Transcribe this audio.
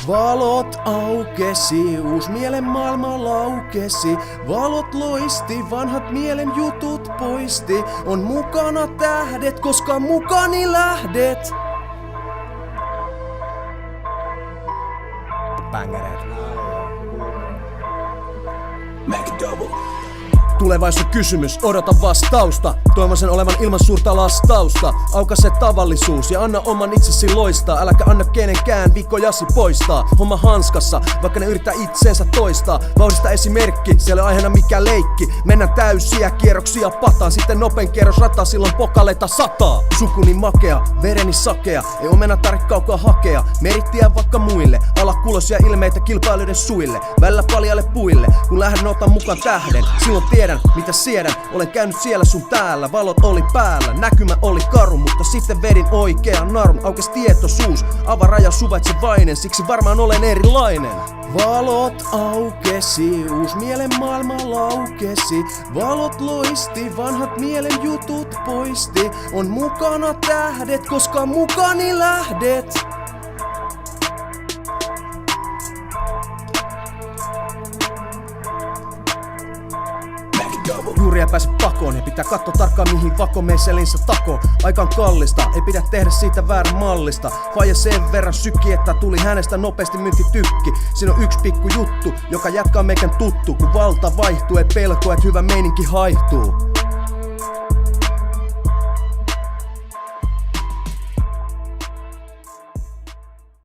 Valot aukesi, uus mielen maailma laukesi. Valot loisti, vanhat mielen jutut poisti. On mukana tähdet, koska mukani lähdet. Bängereet. Tulevaisuus kysymys, odota vastausta. Toivon sen olevan ilman suurta lastausta. Aukaise tavallisuus ja anna oman itsesi loistaa. Äläkä anna kenenkään vikkojasi poistaa. Homma hanskassa, vaikka ne yrittää itseensä toistaa. Vauhdista esimerkki, siellä ei aiheena mikään leikki. Mennään täysiä kierroksia pataan. Sitten nopein kierros rataa, silloin pokaleita sataa. Sukuni makea, vereni sakea. Ei omena tarvitse kaukaa hakea. Merittiä vaikka muille, ala kulosia ilmeitä kilpailijoiden suille. Välillä paljalle puille, kun lähden otan mukaan tähden. Silloin tiedän, mitä siedän, olen käynyt siellä sun täällä. Valot oli päällä, näkymä oli karu, mutta sitten vedin oikean narun. Aukes tietoisuus, avaraja suvaitsevainen, siksi varmaan olen erilainen. Valot aukesi, uus mielen maailma laukesi. Valot loisti, vanhat mielen jutut poisti. On mukana tähdet, koska mukani lähdet. Juuria pääse pakoon, ei pitää katsoa tarkkaan mihin vako mei selinsä tako. Aika on kallista, ei pidä tehdä siitä väärän mallista. Faija sen verran syki, että tuli hänestä nopeasti myyntitykki. Siinä on yksi pikku juttu, joka jatkaa meikän tuttu. Kun valta vaihtuu, ei pelkoa, et hyvä meininki haihtuu.